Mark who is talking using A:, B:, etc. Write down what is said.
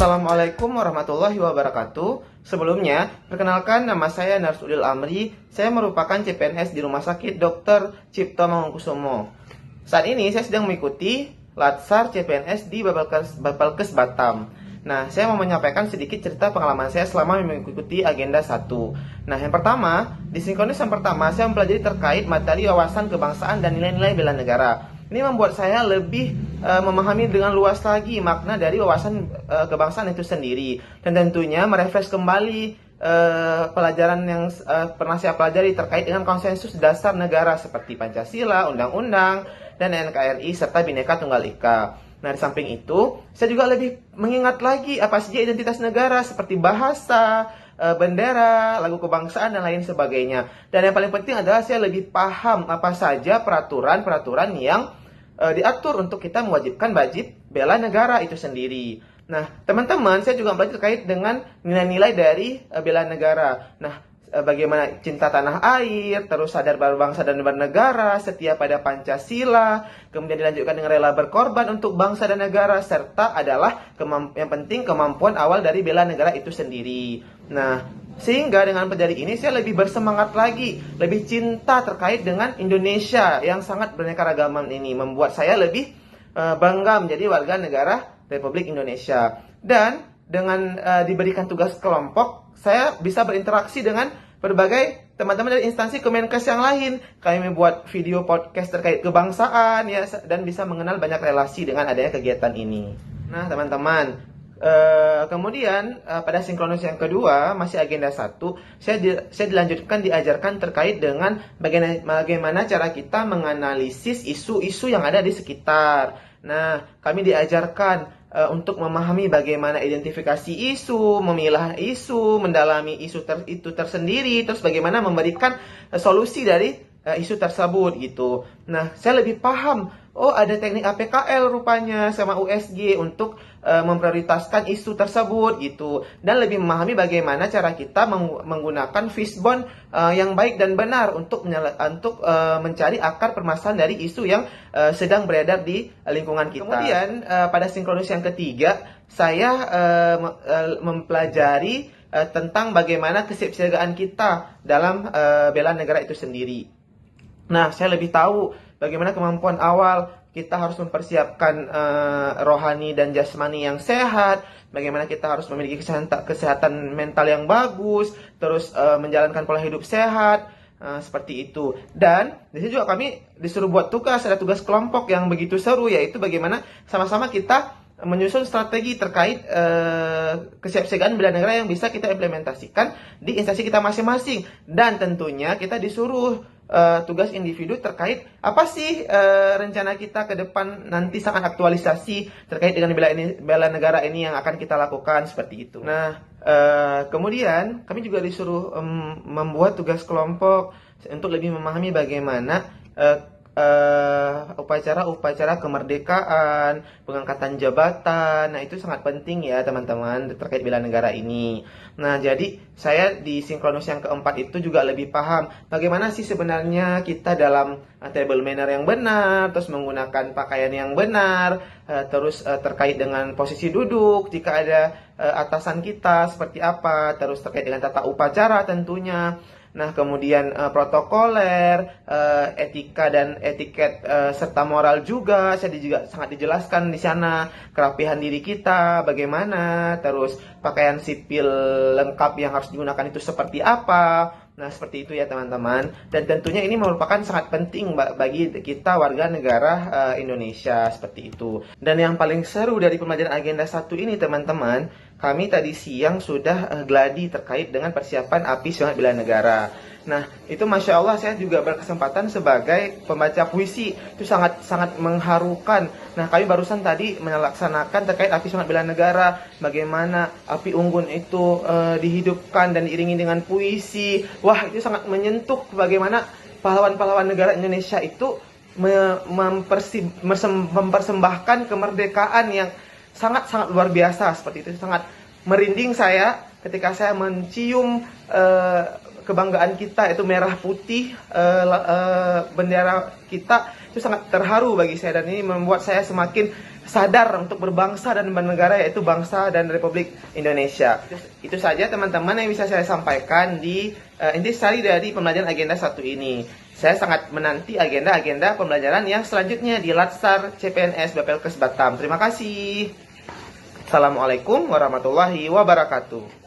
A: Assalamualaikum warahmatullahi wabarakatuh. Sebelumnya, perkenalkan nama saya Narsudil Amri. Saya merupakan CPNS di Rumah Sakit Dr. Cipto Mangunkusumo. Saat ini saya sedang mengikuti Latsar CPNS di Bapelkes Batam. Nah, saya mau menyampaikan sedikit cerita pengalaman saya selama mengikuti agenda 1. Nah, yang pertama, di sinkronis yang pertama, saya mempelajari terkait materi wawasan kebangsaan dan nilai-nilai bela negara. Ini membuat saya lebih memahami dengan luas lagi makna dari wawasan kebangsaan itu sendiri. Dan tentunya merefresh kembali pelajaran yang pernah saya pelajari terkait dengan konsensus dasar negara seperti Pancasila, Undang-Undang, dan NKRI, serta Bhinneka Tunggal Ika. Nah, di samping itu, saya juga lebih mengingat lagi apa saja identitas negara seperti bahasa, bendera, lagu kebangsaan, dan lain sebagainya. Dan yang paling penting adalah saya lebih paham apa saja peraturan-peraturan yang diatur untuk kita mewajibkan wajib bela negara itu sendiri. Nah, teman-teman, saya juga belajar terkait dengan nilai-nilai dari bela negara. Nah, bagaimana cinta tanah air, terus sadar berbangsa dan bernegara, setia pada Pancasila, kemudian dilanjutkan dengan rela berkorban untuk bangsa dan negara, serta adalah yang penting kemampuan awal dari bela negara itu sendiri. Nah, sehingga dengan pelajari ini saya lebih bersemangat lagi, lebih cinta terkait dengan Indonesia yang sangat beraneka-ragaman ini, membuat saya lebih bangga menjadi warga negara Republik Indonesia. Dan dengan diberikan tugas kelompok, saya bisa berinteraksi dengan berbagai teman-teman dari instansi Kemenkes yang lain. Kami membuat video podcast terkait kebangsaan ya, dan bisa mengenal banyak relasi dengan adanya kegiatan ini. Nah, teman-teman, kemudian pada sinkronis yang kedua, masih agenda 1, saya diajarkan terkait dengan bagaimana cara kita menganalisis isu-isu yang ada di sekitar. Nah, kami diajarkan untuk memahami bagaimana identifikasi isu, memilah isu, mendalami isu itu tersendiri, terus bagaimana memberikan solusi dari isu tersebut gitu. Nah, saya lebih paham, oh ada teknik APKL rupanya sama USG untuk memprioritaskan isu tersebut gitu, dan lebih memahami bagaimana cara kita menggunakan fishbone yang baik dan benar untuk mencari akar permasalahan dari isu yang sedang beredar di lingkungan kita. Kemudian pada sinkronis yang ketiga, saya mempelajari tentang bagaimana kesiapsiagaan kita dalam bela negara itu sendiri. Nah, saya lebih tahu bagaimana kemampuan awal kita harus mempersiapkan rohani dan jasmani yang sehat, bagaimana kita harus memiliki kesehatan mental yang bagus, terus menjalankan pola hidup sehat, seperti itu. Dan di sini juga kami disuruh buat tugas, ada tugas kelompok yang begitu seru, yaitu bagaimana sama-sama kita menyusun strategi terkait kesiapsiagaan bela negara yang bisa kita implementasikan di instansi kita masing-masing. Dan tentunya kita disuruh tugas individu terkait apa sih rencana kita ke depan nanti, sangat aktualisasi terkait dengan bela negara ini yang akan kita lakukan, seperti itu. Nah, kemudian kami juga disuruh membuat tugas kelompok untuk lebih memahami bagaimana upacara-upacara kemerdekaan, pengangkatan jabatan. Nah, itu sangat penting ya teman-teman terkait bela negara ini. Nah, jadi saya di sinkronus yang keempat itu juga lebih paham bagaimana sih sebenarnya kita dalam table manner yang benar, terus menggunakan pakaian yang benar, terus terkait dengan posisi duduk jika ada atasan kita seperti apa, terus terkait dengan tata upacara tentunya. Nah, kemudian protokoler, etika dan etiket serta moral juga saya juga sangat dijelaskan di sana, kerapihan diri kita bagaimana, terus pakaian sipil lengkap yang harus digunakan itu seperti apa. Nah, seperti itu ya teman-teman. Dan tentunya ini merupakan sangat penting bagi kita warga negara Indonesia, seperti itu. Dan yang paling seru dari pembelajaran agenda 1 ini teman-teman, kami tadi siang sudah gladi terkait dengan persiapan API Semangat Bela Negara. Nah, itu Masya Allah saya juga berkesempatan sebagai pembaca puisi. Itu sangat mengharukan. Nah, kami barusan tadi melaksanakan terkait API Semangat Bela Negara, bagaimana api unggun itu dihidupkan dan diiringi dengan puisi. Wah, itu sangat menyentuh bagaimana pahlawan-pahlawan negara Indonesia itu mempersembahkan kemerdekaan yang sangat-sangat luar biasa, seperti itu. Sangat merinding saya ketika saya mencium kebanggaan kita, itu merah putih, bendera kita, itu sangat terharu bagi saya, dan ini membuat saya semakin sadar untuk berbangsa dan bernegara, yaitu bangsa dan Republik Indonesia. Itu saja teman-teman yang bisa saya sampaikan di intisari dari pembelajaran agenda 1 ini. Saya sangat menanti agenda-agenda pembelajaran yang selanjutnya di Latsar CPNS Bapelkes Batam. Terima kasih. Assalamualaikum warahmatullahi wabarakatuh.